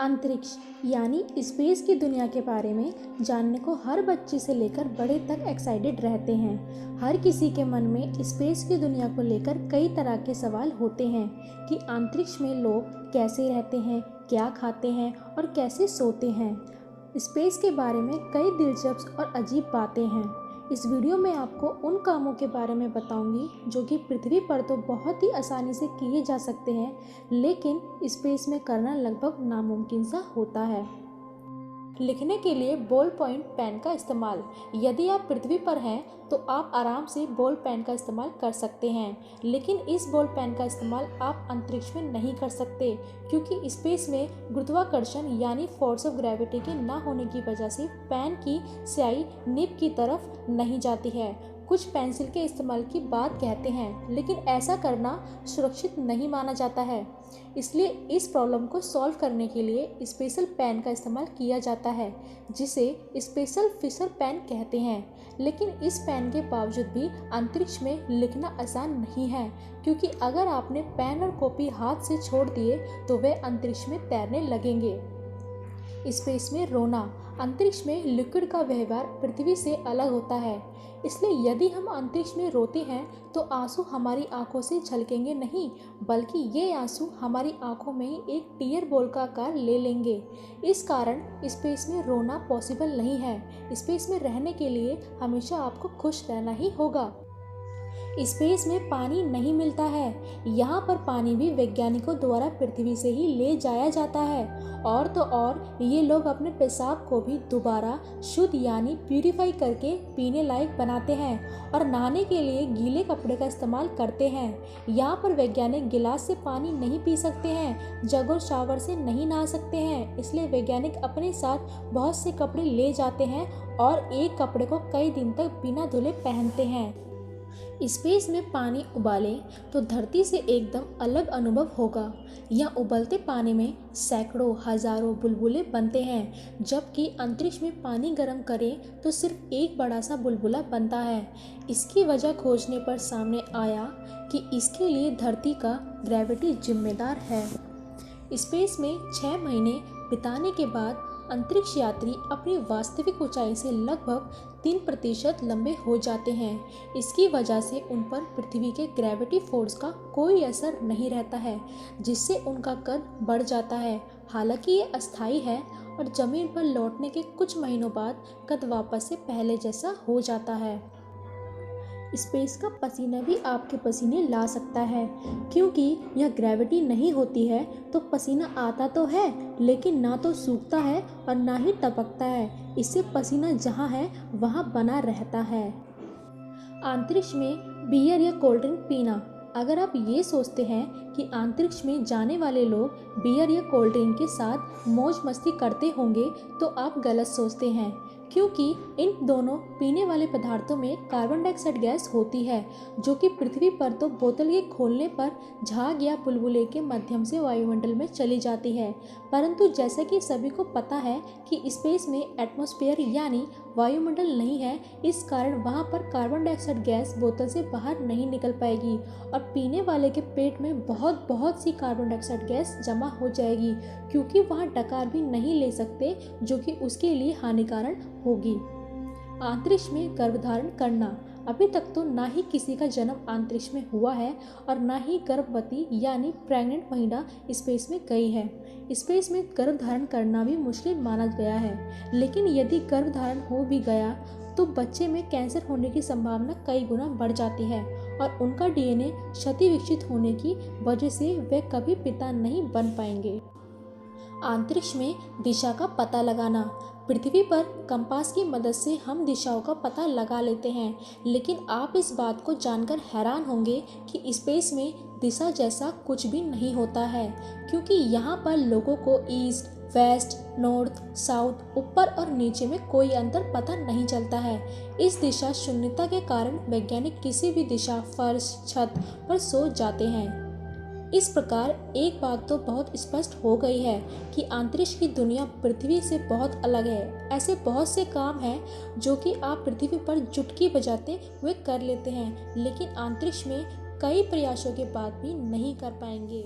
अंतरिक्ष यानी स्पेस की दुनिया के बारे में जानने को हर बच्चे से लेकर बड़े तक एक्साइटेड रहते हैं। हर किसी के मन में स्पेस की दुनिया को लेकर कई तरह के सवाल होते हैं कि अंतरिक्ष में लोग कैसे रहते हैं, क्या खाते हैं और कैसे सोते हैं। स्पेस के बारे में कई दिलचस्प और अजीब बातें हैं। इस वीडियो में आपको उन कामों के बारे में बताऊंगी जो कि पृथ्वी पर तो बहुत ही आसानी से किए जा सकते हैं, लेकिन स्पेस में करना लगभग नामुमकिन सा होता है। लिखने के लिए बॉल पॉइंट पेन का इस्तेमाल। यदि आप पृथ्वी पर हैं तो आप आराम से बॉल पेन का इस्तेमाल कर सकते हैं, लेकिन इस बॉल पेन का इस्तेमाल आप अंतरिक्ष में नहीं कर सकते, क्योंकि स्पेस में गुरुत्वाकर्षण यानी फोर्स ऑफ ग्रेविटी के ना होने की वजह से पेन की स्याही निब की तरफ नहीं जाती है। कुछ पेंसिल के इस्तेमाल की बात कहते हैं, लेकिन ऐसा करना सुरक्षित नहीं माना जाता है। इसलिए इस प्रॉब्लम को सॉल्व करने के लिए स्पेशल पेन का इस्तेमाल किया जाता है, जिसे स्पेशल फिशर पेन कहते हैं। लेकिन इस पेन के बावजूद भी अंतरिक्ष में लिखना आसान नहीं है, क्योंकि अगर आपने पेन और कॉपी हाथ से छोड़ दिए तो वे अंतरिक्ष में तैरने लगेंगे। स्पेस में रोना। अंतरिक्ष में लिक्विड का व्यवहार पृथ्वी से अलग होता है, इसलिए यदि हम अंतरिक्ष में रोते हैं तो आंसू हमारी आंखों से झलकेंगे नहीं, बल्कि ये आंसू हमारी आंखों में ही एक टीयर बॉल का आकार ले लेंगे। इस कारण स्पेस में रोना पॉसिबल नहीं है। स्पेस में रहने के लिए हमेशा आपको खुश रहना ही होगा। स्पेस में पानी नहीं मिलता है। यहाँ पर पानी भी वैज्ञानिकों द्वारा पृथ्वी से ही ले जाया जाता है। और तो और ये लोग अपने पेशाब को भी दोबारा शुद्ध यानी प्यूरिफाई करके पीने लायक बनाते हैं और नहाने के लिए गीले कपड़े का इस्तेमाल करते हैं। यहाँ पर वैज्ञानिक गिलास से पानी नहीं पी सकते हैं, जग और शावर से नहीं नहा सकते हैं, इसलिए वैज्ञानिक अपने साथ बहुत से कपड़े ले जाते हैं और एक कपड़े को कई दिन तक बिना धुले पहनते हैं। स्पेस में पानी उबालें तो धरती से एकदम अलग अनुभव होगा। यहाँ उबलते पानी में सैकड़ों हजारों बुलबुले बनते हैं, जबकि अंतरिक्ष में पानी गर्म करें तो सिर्फ एक बड़ा सा बुलबुला बनता है। इसकी वजह खोजने पर सामने आया कि इसके लिए धरती का ग्रेविटी जिम्मेदार है। स्पेस में 6 महीने बिताने के बाद अंतरिक्ष यात्री अपनी वास्तविक ऊंचाई से लगभग 3% लंबे हो जाते हैं। इसकी वजह से उन पर पृथ्वी के ग्रेविटी फोर्स का कोई असर नहीं रहता है, जिससे उनका कद बढ़ जाता है। हालांकि ये अस्थायी है और ज़मीन पर लौटने के कुछ महीनों बाद कद वापस से पहले जैसा हो जाता है। स्पेस का पसीना भी आपके पसीने ला सकता है, क्योंकि यह ग्रेविटी नहीं होती है तो पसीना आता तो है, लेकिन ना तो सूखता है और ना ही टपकता है। इससे पसीना जहाँ है वहाँ बना रहता है। अंतरिक्ष में बियर या कोल्ड ड्रिंक पीना। अगर आप ये सोचते हैं कि अंतरिक्ष में जाने वाले लोग बियर या कोल्ड ड्रिंक के साथ मौज मस्ती करते होंगे तो आप गलत सोचते हैं, क्योंकि इन दोनों पीने वाले पदार्थों में कार्बन डाइऑक्साइड गैस होती है, जो कि पृथ्वी पर तो बोतल के खोलने पर झाग या बुलबुले के माध्यम से वायुमंडल में चली जाती है, परंतु जैसा कि सभी को पता है कि स्पेस में एटमॉस्फेयर यानी वायुमंडल नहीं है, इस कारण वहाँ पर कार्बन डाइऑक्साइड गैस बोतल से बाहर नहीं निकल पाएगी और पीने वाले के पेट में बहुत सी कार्बन डाइऑक्साइड गैस जमा हो जाएगी, क्योंकि वहाँ डकार भी नहीं ले सकते, जो कि उसके लिए हानिकारक होगी। अंतरिक्ष में गर्भधारण करना। अभी तक तो ना ही किसी का जन्म अंतरिक्ष में हुआ है और ना ही गर्भवती यानी प्रेग्नेंट महिला स्पेस में गई है। स्पेस में गर्भधारण करना भी मुश्किल माना गया है, लेकिन यदि गर्भधारण हो भी गया तो बच्चे में कैंसर होने की संभावना कई गुना बढ़ जाती है और उनका डीएनए क्षति विकसित होने की वजह से वे कभी पिता नहीं बन पाएंगे। अंतरिक्ष में दिशा का पता लगाना। पृथ्वी पर कंपास की मदद से हम दिशाओं का पता लगा लेते हैं, लेकिन आप इस बात को जानकर हैरान होंगे कि स्पेस में दिशा जैसा कुछ भी नहीं होता है, क्योंकि यहाँ पर लोगों को ईस्ट, वेस्ट, नॉर्थ, साउथ, ऊपर और नीचे में कोई अंतर पता नहीं चलता है। इस दिशा शून्यता के कारण वैज्ञानिक किसी भी दिशा, फर्श, छत पर सो जाते हैं। इस प्रकार एक बात तो बहुत स्पष्ट हो गई है कि अंतरिक्ष की दुनिया पृथ्वी से बहुत अलग है। ऐसे बहुत से काम हैं जो कि आप पृथ्वी पर चुटकी बजाते हुए कर लेते हैं, लेकिन अंतरिक्ष में कई प्रयासों के बाद भी नहीं कर पाएंगे।